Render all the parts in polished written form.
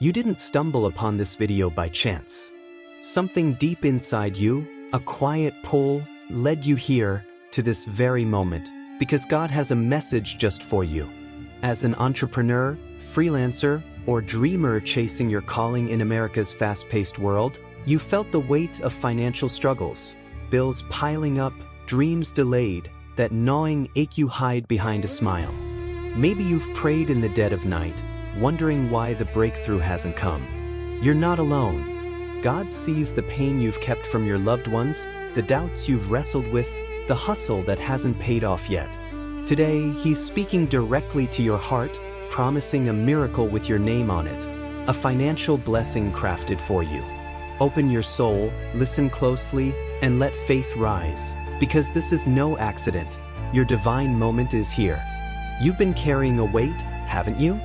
You didn't stumble upon this video by chance. Something deep inside you, a quiet pull, led you here, to this very moment, because God has a message just for you. As an entrepreneur, freelancer, or dreamer chasing your calling in America's fast-paced world, you felt the weight of financial struggles, bills piling up, dreams delayed, that gnawing ache you hide behind a smile. Maybe you've prayed in the dead of night, wondering why the breakthrough hasn't come. You're not alone. God sees the pain you've kept from your loved ones, the doubts you've wrestled with, the hustle that hasn't paid off yet. Today, He's speaking directly to your heart, promising a miracle with your name on it, a financial blessing crafted for you. Open your soul, listen closely, and let faith rise, because this is no accident. Your divine moment is here. You've been carrying a weight, haven't you?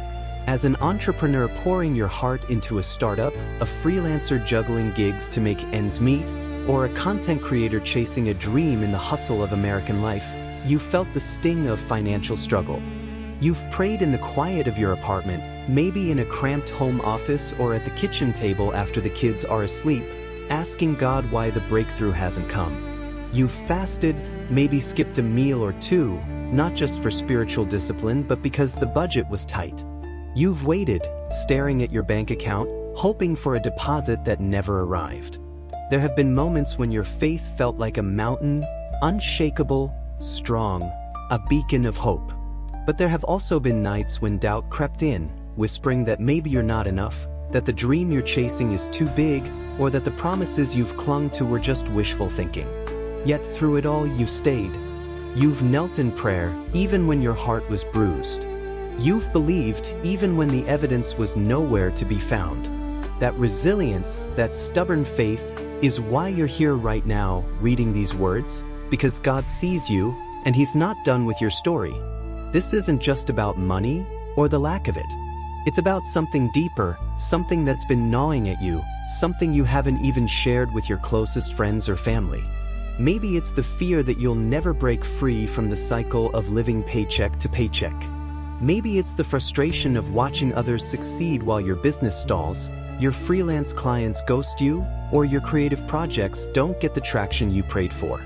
As an entrepreneur pouring your heart into a startup, a freelancer juggling gigs to make ends meet, or a content creator chasing a dream in the hustle of American life, you felt the sting of financial struggle. You've prayed in the quiet of your apartment, maybe in a cramped home office or at the kitchen table after the kids are asleep, asking God why the breakthrough hasn't come. You've fasted, maybe skipped a meal or two, not just for spiritual discipline but because the budget was tight. You've waited, staring at your bank account, hoping for a deposit that never arrived. There have been moments when your faith felt like a mountain, unshakable, strong, a beacon of hope. But there have also been nights when doubt crept in, whispering that maybe you're not enough, that the dream you're chasing is too big, or that the promises you've clung to were just wishful thinking. Yet through it all you stayed. You've knelt in prayer, even when your heart was bruised. You've believed, even when the evidence was nowhere to be found. That resilience, that stubborn faith, is why you're here right now, reading these words, because God sees you, and He's not done with your story. This isn't just about money, or the lack of it. It's about something deeper, something that's been gnawing at you, something you haven't even shared with your closest friends or family. Maybe it's the fear that you'll never break free from the cycle of living paycheck to paycheck. Maybe it's the frustration of watching others succeed while your business stalls, your freelance clients ghost you, or your creative projects don't get the traction you prayed for.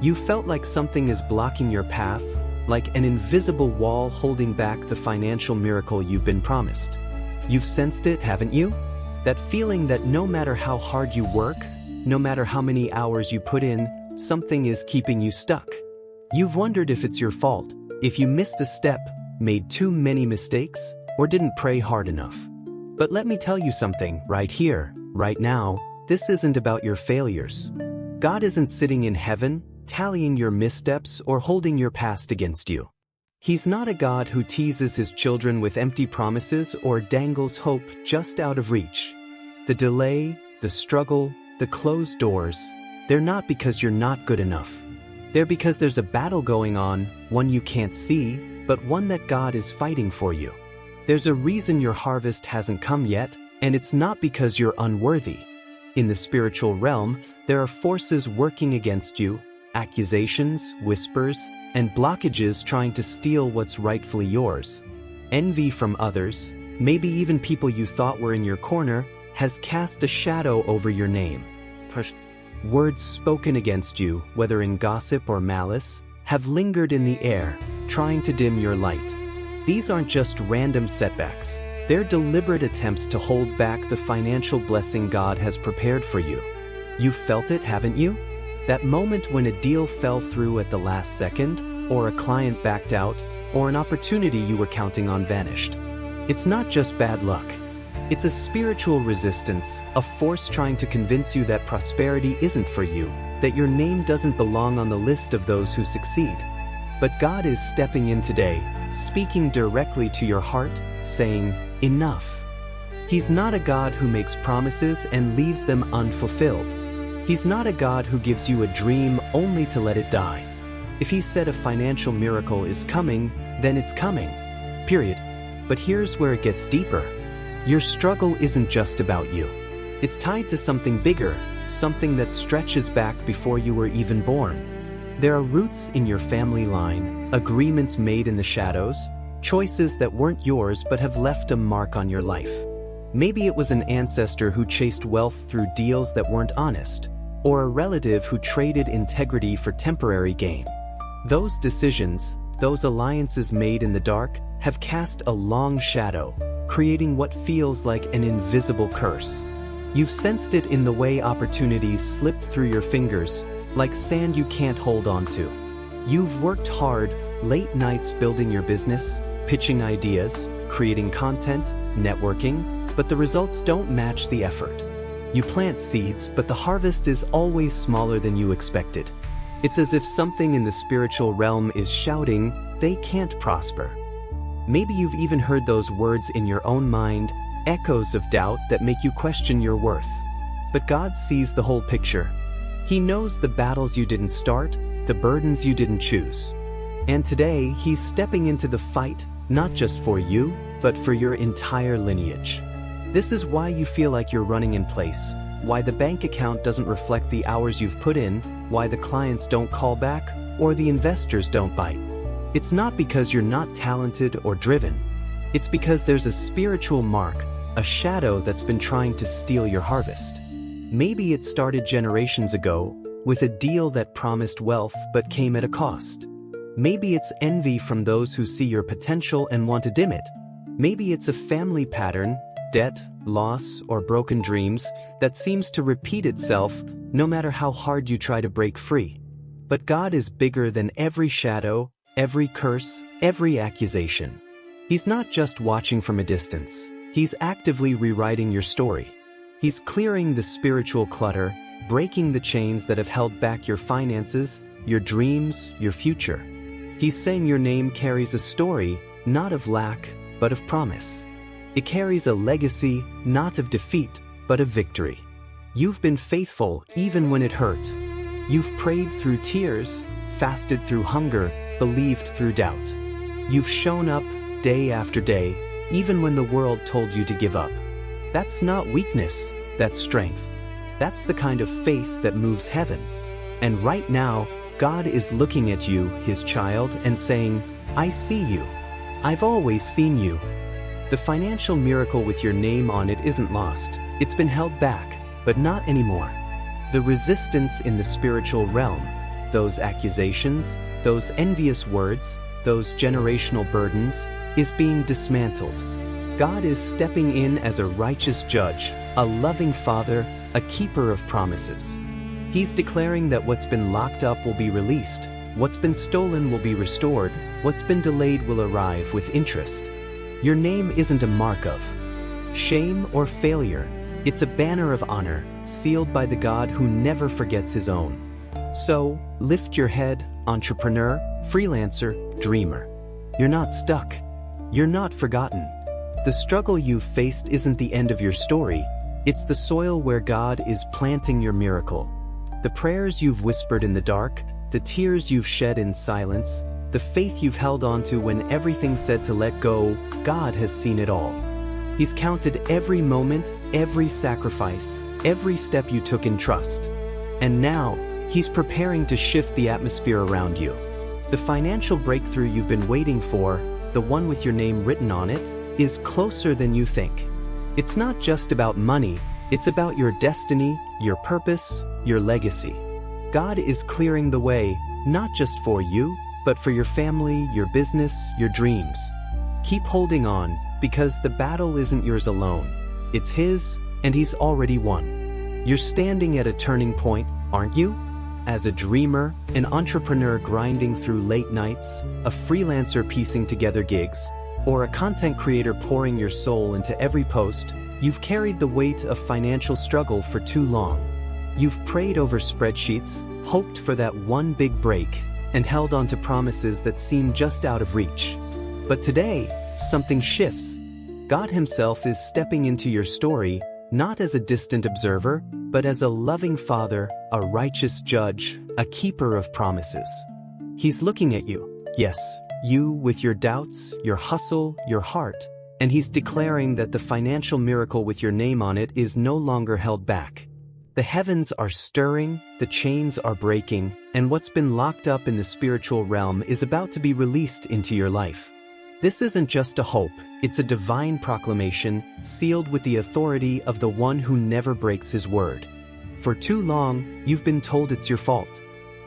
You felt like something is blocking your path, like an invisible wall holding back the financial miracle you've been promised. You've sensed it, haven't you? That feeling that no matter how hard you work, no matter how many hours you put in, something is keeping you stuck. You've wondered if it's your fault, if you missed a step, made too many mistakes, or didn't pray hard enough. But let me tell you something, right here, right now, this isn't about your failures. God isn't sitting in heaven, tallying your missteps or holding your past against you. He's not a God who teases His children with empty promises or dangles hope just out of reach. The delay, the struggle, the closed doors, they're not because you're not good enough. They're because there's a battle going on, one you can't see, but one that God is fighting for you. There's a reason your harvest hasn't come yet, and it's not because you're unworthy. In the spiritual realm, there are forces working against you, accusations, whispers, and blockages trying to steal what's rightfully yours. Envy from others, maybe even people you thought were in your corner, has cast a shadow over your name. Words spoken against you, whether in gossip or malice, have lingered in the air, trying to dim your light. These aren't just random setbacks. They're deliberate attempts to hold back the financial blessing God has prepared for you. You've felt it, haven't you? That moment when a deal fell through at the last second, or a client backed out, or an opportunity you were counting on vanished. It's not just bad luck. It's a spiritual resistance, a force trying to convince you that prosperity isn't for you, that your name doesn't belong on the list of those who succeed. But God is stepping in today, speaking directly to your heart, saying, enough. He's not a God who makes promises and leaves them unfulfilled. He's not a God who gives you a dream only to let it die. If He said a financial miracle is coming, then it's coming. Period. But here's where it gets deeper. Your struggle isn't just about you. It's tied to something bigger, something that stretches back before you were even born. There are roots in your family line, agreements made in the shadows, choices that weren't yours but have left a mark on your life. Maybe it was an ancestor who chased wealth through deals that weren't honest, or a relative who traded integrity for temporary gain. Those decisions, those alliances made in the dark, have cast a long shadow, creating what feels like an invisible curse. You've sensed it in the way opportunities slip through your fingers, like sand you can't hold on to. You've worked hard, late nights building your business, pitching ideas, creating content, networking, but the results don't match the effort. You plant seeds, but the harvest is always smaller than you expected. It's as if something in the spiritual realm is shouting, they can't prosper. Maybe you've even heard those words in your own mind, echoes of doubt that make you question your worth. But God sees the whole picture. He knows the battles you didn't start, the burdens you didn't choose. And today, He's stepping into the fight, not just for you, but for your entire lineage. This is why you feel like you're running in place, why the bank account doesn't reflect the hours you've put in, why the clients don't call back, or the investors don't bite. It's not because you're not talented or driven. It's because there's a spiritual mark, a shadow that's been trying to steal your harvest. Maybe it started generations ago, with a deal that promised wealth but came at a cost. Maybe it's envy from those who see your potential and want to dim it. Maybe it's a family pattern, debt, loss, or broken dreams that seems to repeat itself no matter how hard you try to break free. But God is bigger than every shadow, every curse, every accusation. He's not just watching from a distance. He's actively rewriting your story. He's clearing the spiritual clutter, breaking the chains that have held back your finances, your dreams, your future. He's saying your name carries a story, not of lack, but of promise. It carries a legacy, not of defeat, but of victory. You've been faithful even when it hurt. You've prayed through tears, fasted through hunger, believed through doubt. You've shown up day after day, even when the world told you to give up. That's not weakness, that's strength. That's the kind of faith that moves heaven. And right now, God is looking at you, His child, and saying, I see you. I've always seen you. The financial miracle with your name on it isn't lost. It's been held back, but not anymore. The resistance in the spiritual realm, those accusations, those envious words, those generational burdens, is being dismantled. God is stepping in as a righteous judge, a loving father, a keeper of promises. He's declaring that what's been locked up will be released, what's been stolen will be restored, what's been delayed will arrive with interest. Your name isn't a mark of shame or failure. It's a banner of honor, sealed by the God who never forgets His own. So, lift your head, entrepreneur, freelancer, dreamer. You're not stuck. You're not forgotten. The struggle you've faced isn't the end of your story. It's the soil where God is planting your miracle. The prayers you've whispered in the dark, the tears you've shed in silence, the faith you've held on to when everything said to let go, God has seen it all. He's counted every moment, every sacrifice, every step you took in trust. And now, He's preparing to shift the atmosphere around you. The financial breakthrough you've been waiting for, the one with your name written on it, is closer than you think. It's not just about money, it's about your destiny, your purpose, your legacy. God is clearing the way, not just for you, but for your family, your business, your dreams. Keep holding on, because the battle isn't yours alone. It's His, and He's already won. You're standing at a turning point, aren't you? As a dreamer, an entrepreneur grinding through late nights, a freelancer piecing together gigs, or a content creator pouring your soul into every post, you've carried the weight of financial struggle for too long. You've prayed over spreadsheets, hoped for that one big break, and held on to promises that seem just out of reach. But today, something shifts. God Himself is stepping into your story, not as a distant observer, but as a loving Father, a righteous judge, a keeper of promises. He's looking at you, yes, you with your doubts, your hustle, your heart, and He's declaring that the financial miracle with your name on it is no longer held back. The heavens are stirring, the chains are breaking, and what's been locked up in the spiritual realm is about to be released into your life. This isn't just a hope, it's a divine proclamation, sealed with the authority of the one who never breaks his word. For too long, you've been told it's your fault.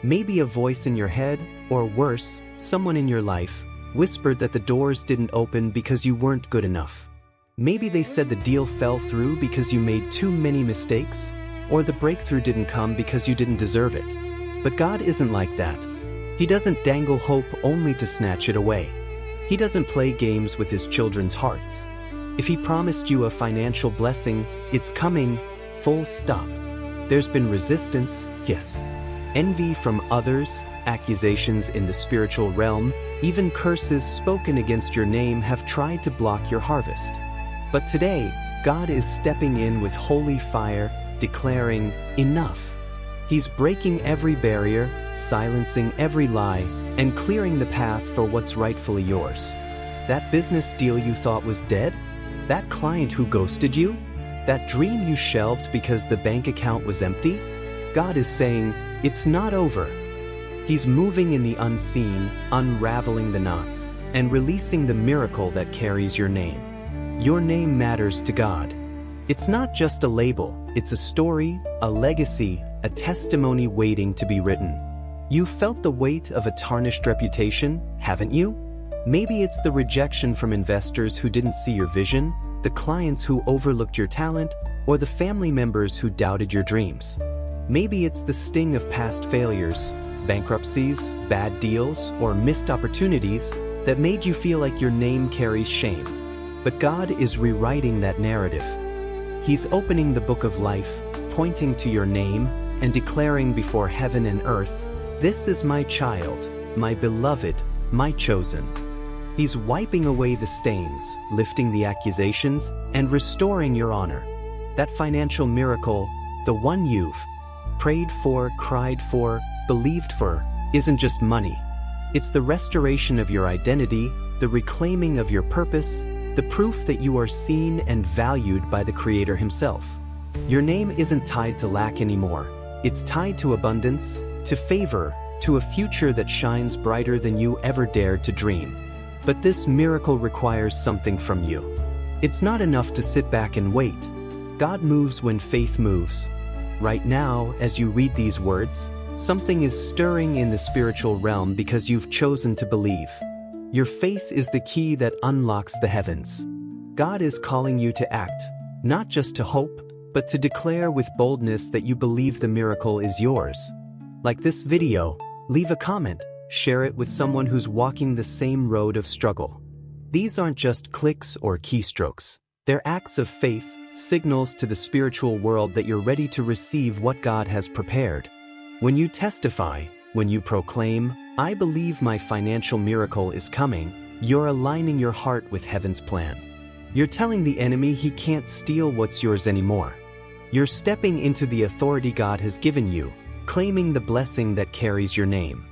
Maybe a voice in your head, or worse, someone in your life, whispered that the doors didn't open because you weren't good enough. Maybe they said the deal fell through because you made too many mistakes, or the breakthrough didn't come because you didn't deserve it. But God isn't like that. He doesn't dangle hope only to snatch it away. He doesn't play games with his children's hearts. If he promised you a financial blessing, it's coming, full stop. There's been resistance, yes. Envy from others, accusations in the spiritual realm, even curses spoken against your name have tried to block your harvest. But today, God is stepping in with holy fire, declaring, enough. He's breaking every barrier, silencing every lie, and clearing the path for what's rightfully yours. That business deal you thought was dead? That client who ghosted you? That dream you shelved because the bank account was empty? God is saying, it's not over. He's moving in the unseen, unraveling the knots, and releasing the miracle that carries your name. Your name matters to God. It's not just a label, it's a story, a legacy, a testimony waiting to be written. You've felt the weight of a tarnished reputation, haven't you? Maybe it's the rejection from investors who didn't see your vision, the clients who overlooked your talent, or the family members who doubted your dreams. Maybe it's the sting of past failures, bankruptcies, bad deals, or missed opportunities that made you feel like your name carries shame. But God is rewriting that narrative. He's opening the book of life, pointing to your name, and declaring before heaven and earth, "This is my child, my beloved, my chosen." He's wiping away the stains, lifting the accusations, and restoring your honor. That financial miracle, the one you've prayed for, cried for, believed for, isn't just money. It's the restoration of your identity, the reclaiming of your purpose, the proof that you are seen and valued by the Creator Himself. Your name isn't tied to lack anymore. It's tied to abundance, to favor, to a future that shines brighter than you ever dared to dream. But this miracle requires something from you. It's not enough to sit back and wait. God moves when faith moves. Right now, as you read these words, something is stirring in the spiritual realm because you've chosen to believe. Your faith is the key that unlocks the heavens. God is calling you to act, not just to hope, but to declare with boldness that you believe the miracle is yours. Like this video, leave a comment, share it with someone who's walking the same road of struggle. These aren't just clicks or keystrokes. They're acts of faith, signals to the spiritual world that you're ready to receive what God has prepared. When you testify, when you proclaim, "I believe my financial miracle is coming," you're aligning your heart with heaven's plan. You're telling the enemy he can't steal what's yours anymore. You're stepping into the authority God has given you, claiming the blessing that carries your name.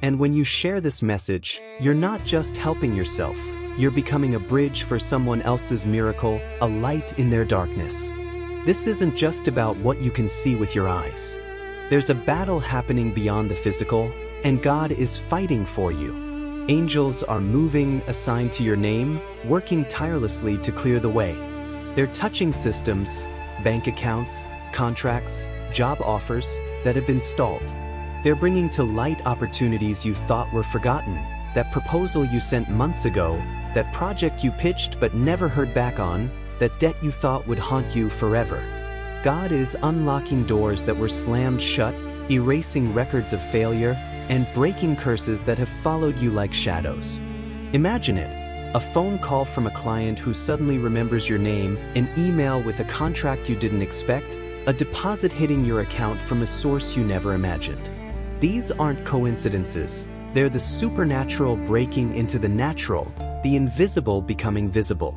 And when you share this message, you're not just helping yourself, you're becoming a bridge for someone else's miracle, a light in their darkness. This isn't just about what you can see with your eyes. There's a battle happening beyond the physical, and God is fighting for you. Angels are moving, assigned to your name, working tirelessly to clear the way. They're touching systems, bank accounts, contracts, job offers that have been stalled. They're bringing to light opportunities you thought were forgotten, that proposal you sent months ago, that project you pitched but never heard back on, that debt you thought would haunt you forever. God is unlocking doors that were slammed shut, erasing records of failure, and breaking curses that have followed you like shadows. Imagine it, a phone call from a client who suddenly remembers your name, an email with a contract you didn't expect, a deposit hitting your account from a source you never imagined. These aren't coincidences, they're the supernatural breaking into the natural, the invisible becoming visible.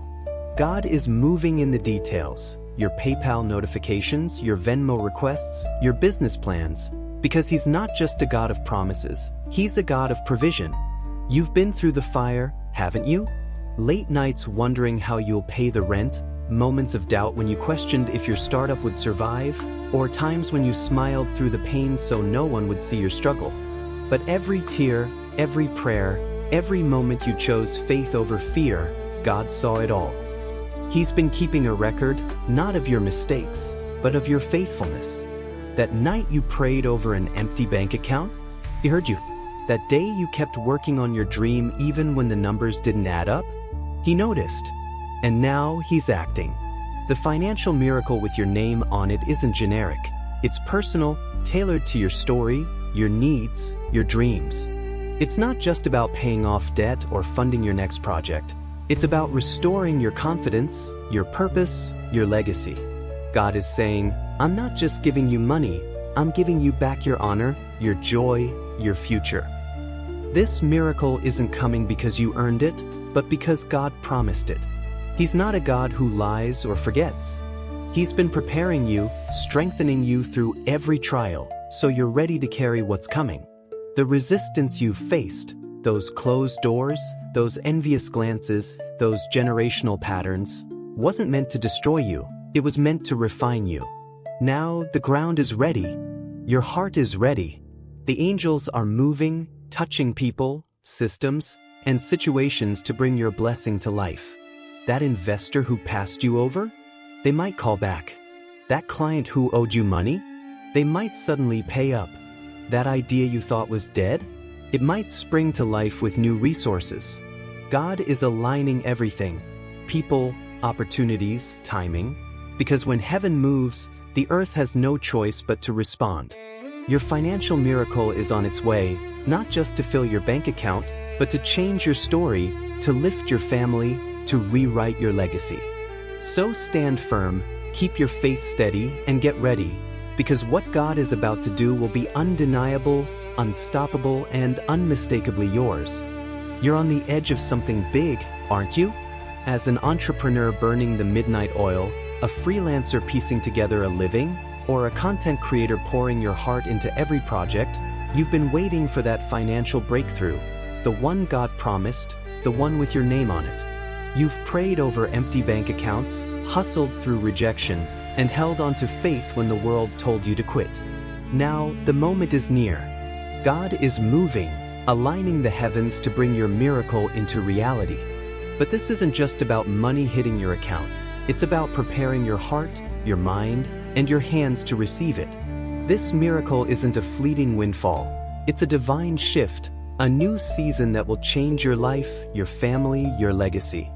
God is moving in the details, your PayPal notifications, your Venmo requests, your business plans, because He's not just a God of promises, He's a God of provision. You've been through the fire, haven't you? Late nights wondering how you'll pay the rent, moments of doubt when you questioned if your startup would survive, or times when you smiled through the pain so no one would see your struggle. But every tear, every prayer, every moment you chose faith over fear, God saw it all. He's been keeping a record, not of your mistakes, but of your faithfulness. That night you prayed over an empty bank account, He heard you. That day you kept working on your dream even when the numbers didn't add up, He noticed. And now He's acting. The financial miracle with your name on it isn't generic. It's personal, tailored to your story, your needs, your dreams. It's not just about paying off debt or funding your next project. It's about restoring your confidence, your purpose, your legacy. God is saying, I'm not just giving you money, I'm giving you back your honor, your joy, your future. This miracle isn't coming because you earned it, but because God promised it. He's not a God who lies or forgets. He's been preparing you, strengthening you through every trial, so you're ready to carry what's coming. The resistance you've faced, those closed doors, those envious glances, those generational patterns, wasn't meant to destroy you, it was meant to refine you. Now the ground is ready. Your heart is ready. The angels are moving, touching people, systems, and situations to bring your blessing to life. That investor who passed you over? They might call back. That client who owed you money? They might suddenly pay up. That idea you thought was dead? It might spring to life with new resources. God is aligning everything. People, opportunities, timing. Because when heaven moves, the earth has no choice but to respond. Your financial miracle is on its way, not just to fill your bank account, but to change your story, to lift your family, to rewrite your legacy. So stand firm, keep your faith steady, and get ready, because what God is about to do will be undeniable, unstoppable, and unmistakably yours. You're on the edge of something big, aren't you? As an entrepreneur burning the midnight oil, a freelancer piecing together a living, or a content creator pouring your heart into every project, you've been waiting for that financial breakthrough, the one God promised, the one with your name on it. You've prayed over empty bank accounts, hustled through rejection, and held on to faith when the world told you to quit. Now, the moment is near. God is moving, aligning the heavens to bring your miracle into reality. But this isn't just about money hitting your account. It's about preparing your heart, your mind, and your hands to receive it. This miracle isn't a fleeting windfall. It's a divine shift, a new season that will change your life, your family, your legacy.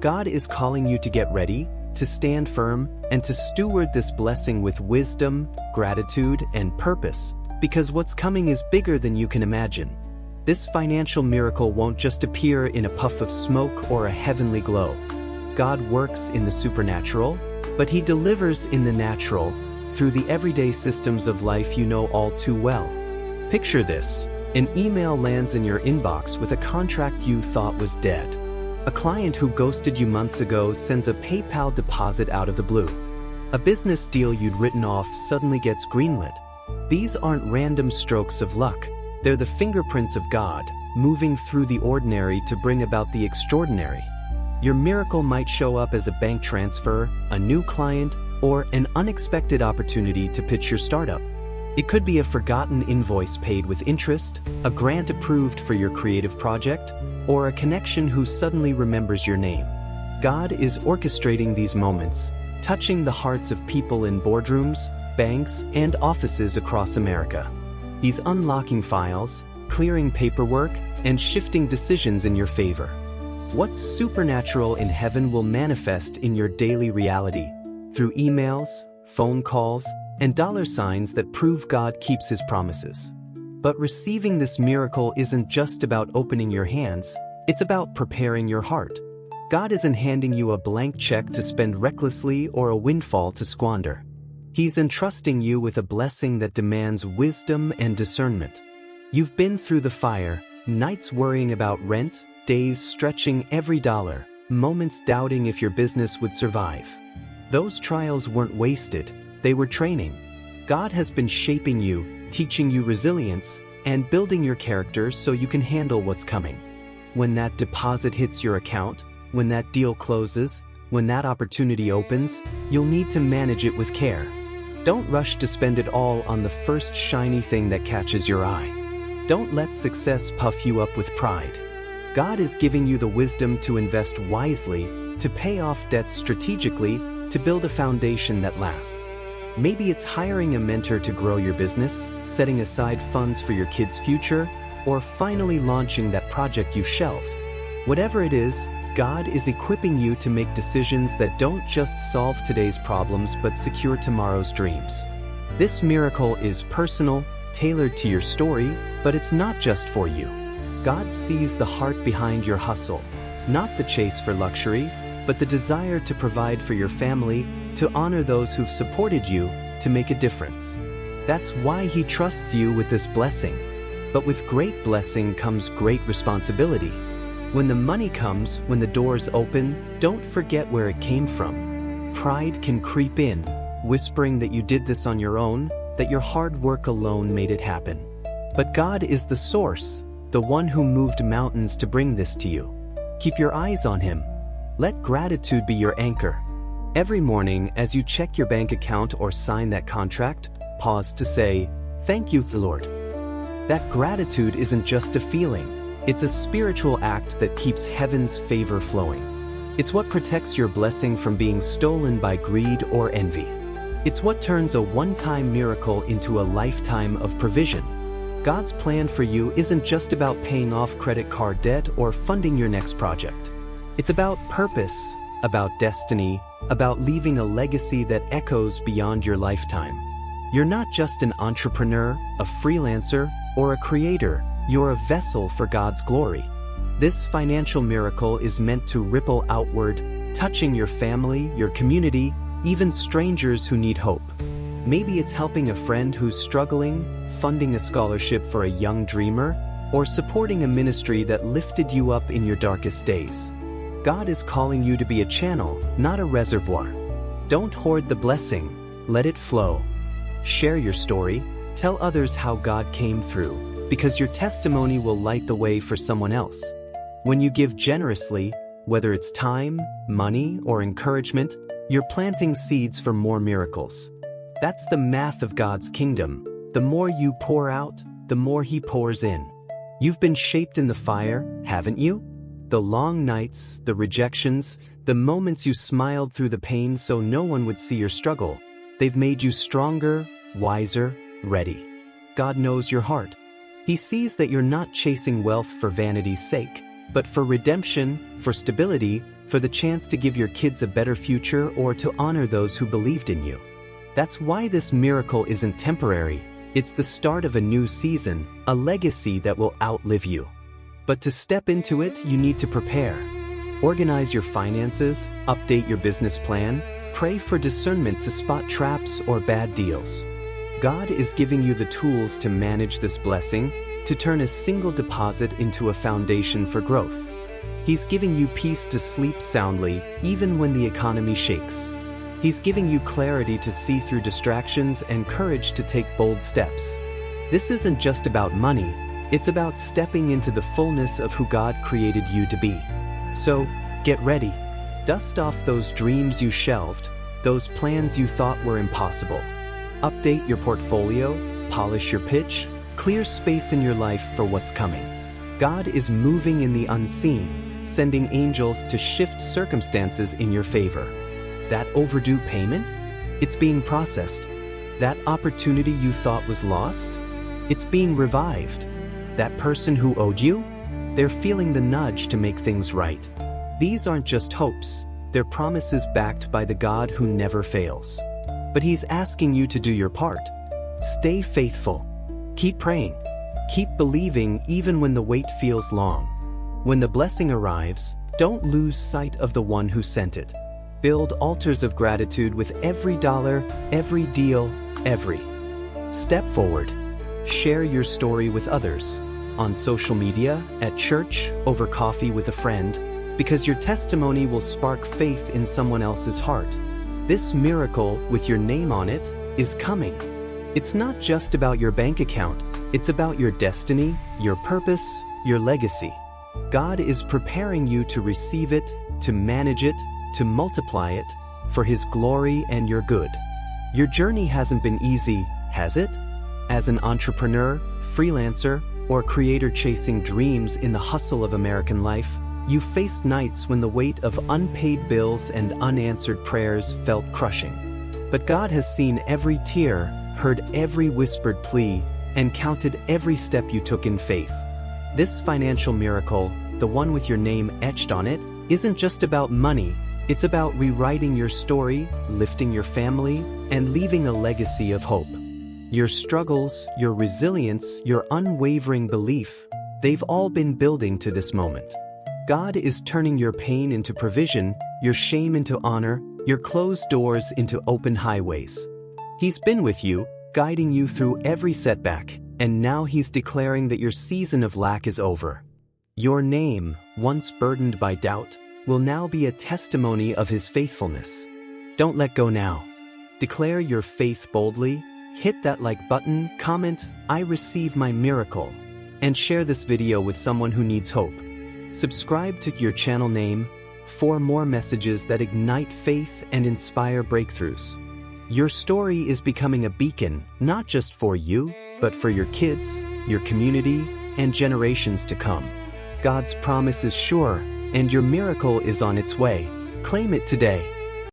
God is calling you to get ready, to stand firm, and to steward this blessing with wisdom, gratitude, and purpose, because what's coming is bigger than you can imagine. This financial miracle won't just appear in a puff of smoke or a heavenly glow. God works in the supernatural, but He delivers in the natural, through the everyday systems of life you know all too well. Picture this: an email lands in your inbox with a contract you thought was dead. A client who ghosted you months ago sends a PayPal deposit out of the blue. A business deal you'd written off suddenly gets greenlit. These aren't random strokes of luck. They're the fingerprints of God, moving through the ordinary to bring about the extraordinary. Your miracle might show up as a bank transfer, a new client, or an unexpected opportunity to pitch your startup. It could be a forgotten invoice paid with interest, a grant approved for your creative project, or a connection who suddenly remembers your name. God is orchestrating these moments, touching the hearts of people in boardrooms, banks, and offices across America. He's unlocking files, clearing paperwork, and shifting decisions in your favor. What's supernatural in heaven will manifest in your daily reality, through emails, phone calls, and dollar signs that prove God keeps His promises. But receiving this miracle isn't just about opening your hands, it's about preparing your heart. God isn't handing you a blank check to spend recklessly or a windfall to squander. He's entrusting you with a blessing that demands wisdom and discernment. You've been through the fire, nights worrying about rent, days stretching every dollar, moments doubting if your business would survive. Those trials weren't wasted, they were training. God has been shaping you, teaching you resilience, and building your character so you can handle what's coming. When that deposit hits your account, when that deal closes, when that opportunity opens, you'll need to manage it with care. Don't rush to spend it all on the first shiny thing that catches your eye. Don't let success puff you up with pride. God is giving you the wisdom to invest wisely, to pay off debts strategically, to build a foundation that lasts. Maybe it's hiring a mentor to grow your business, setting aside funds for your kids' future, or finally launching that project you shelved. Whatever it is, God is equipping you to make decisions that don't just solve today's problems but secure tomorrow's dreams. This miracle is personal, tailored to your story, but it's not just for you. God sees the heart behind your hustle, not the chase for luxury, but the desire to provide for your family, to honor those who've supported you, to make a difference. That's why He trusts you with this blessing. But with great blessing comes great responsibility. When the money comes, when the doors open, don't forget where it came from. Pride can creep in, whispering that you did this on your own, that your hard work alone made it happen. But God is the source, the one who moved mountains to bring this to you. Keep your eyes on Him. Let gratitude be your anchor. Every morning, as you check your bank account or sign that contract, pause to say, "Thank you, Lord." That gratitude isn't just a feeling. It's a spiritual act that keeps heaven's favor flowing. It's what protects your blessing from being stolen by greed or envy. It's what turns a one-time miracle into a lifetime of provision. God's plan for you isn't just about paying off credit card debt or funding your next project. It's about purpose, about destiny, about leaving a legacy that echoes beyond your lifetime. You're not just an entrepreneur, a freelancer, or a creator. You're a vessel for God's glory. This financial miracle is meant to ripple outward, touching your family, your community, even strangers who need hope. Maybe it's helping a friend who's struggling, funding a scholarship for a young dreamer, or supporting a ministry that lifted you up in your darkest days. God is calling you to be a channel, not a reservoir. Don't hoard the blessing, let it flow. Share your story, tell others how God came through, because your testimony will light the way for someone else. When you give generously, whether it's time, money, or encouragement, you're planting seeds for more miracles. That's the math of God's kingdom. The more you pour out, the more He pours in. You've been shaped in the fire, haven't you? The long nights, the rejections, the moments you smiled through the pain so no one would see your struggle. They've made you stronger, wiser, ready. God knows your heart. He sees that you're not chasing wealth for vanity's sake, but for redemption, for stability, for the chance to give your kids a better future or to honor those who believed in you. That's why this miracle isn't temporary. It's the start of a new season, a legacy that will outlive you. But to step into it, you need to prepare. Organize your finances, update your business plan, pray for discernment to spot traps or bad deals. God is giving you the tools to manage this blessing, to turn a single deposit into a foundation for growth. He's giving you peace to sleep soundly, even when the economy shakes. He's giving you clarity to see through distractions and courage to take bold steps. This isn't just about money, it's about stepping into the fullness of who God created you to be. So, get ready. Dust off those dreams you shelved, those plans you thought were impossible. Update your portfolio, polish your pitch, clear space in your life for what's coming. God is moving in the unseen, sending angels to shift circumstances in your favor. That overdue payment? It's being processed. That opportunity you thought was lost? It's being revived. That person who owed you? They're feeling the nudge to make things right. These aren't just hopes, they're promises backed by the God who never fails. But He's asking you to do your part. Stay faithful. Keep praying. Keep believing even when the wait feels long. When the blessing arrives, don't lose sight of the one who sent it. Build altars of gratitude with every dollar, every deal, every step forward. Share your story with others, on social media, at church, over coffee with a friend, because your testimony will spark faith in someone else's heart. This miracle, with your name on it, is coming. It's not just about your bank account, it's about your destiny, your purpose, your legacy. God is preparing you to receive it, to manage it, to multiply it, for His glory and your good. Your journey hasn't been easy, has it? As an entrepreneur, freelancer, or creator chasing dreams in the hustle of American life, you faced nights when the weight of unpaid bills and unanswered prayers felt crushing. But God has seen every tear, heard every whispered plea, and counted every step you took in faith. This financial miracle, the one with your name etched on it, isn't just about money. It's about rewriting your story, lifting your family, and leaving a legacy of hope. Your struggles, your resilience, your unwavering belief, they've all been building to this moment. God is turning your pain into provision, your shame into honor, your closed doors into open highways. He's been with you, guiding you through every setback, and now He's declaring that your season of lack is over. Your name, once burdened by doubt, will now be a testimony of His faithfulness. Don't let go now. Declare your faith boldly, hit that like button, comment, "I receive my miracle," and share this video with someone who needs hope. Subscribe to your channel name for more messages that ignite faith and inspire breakthroughs. Your story is becoming a beacon, not just for you, but for your kids, your community, and generations to come. God's promise is sure, and your miracle is on its way. Claim it today.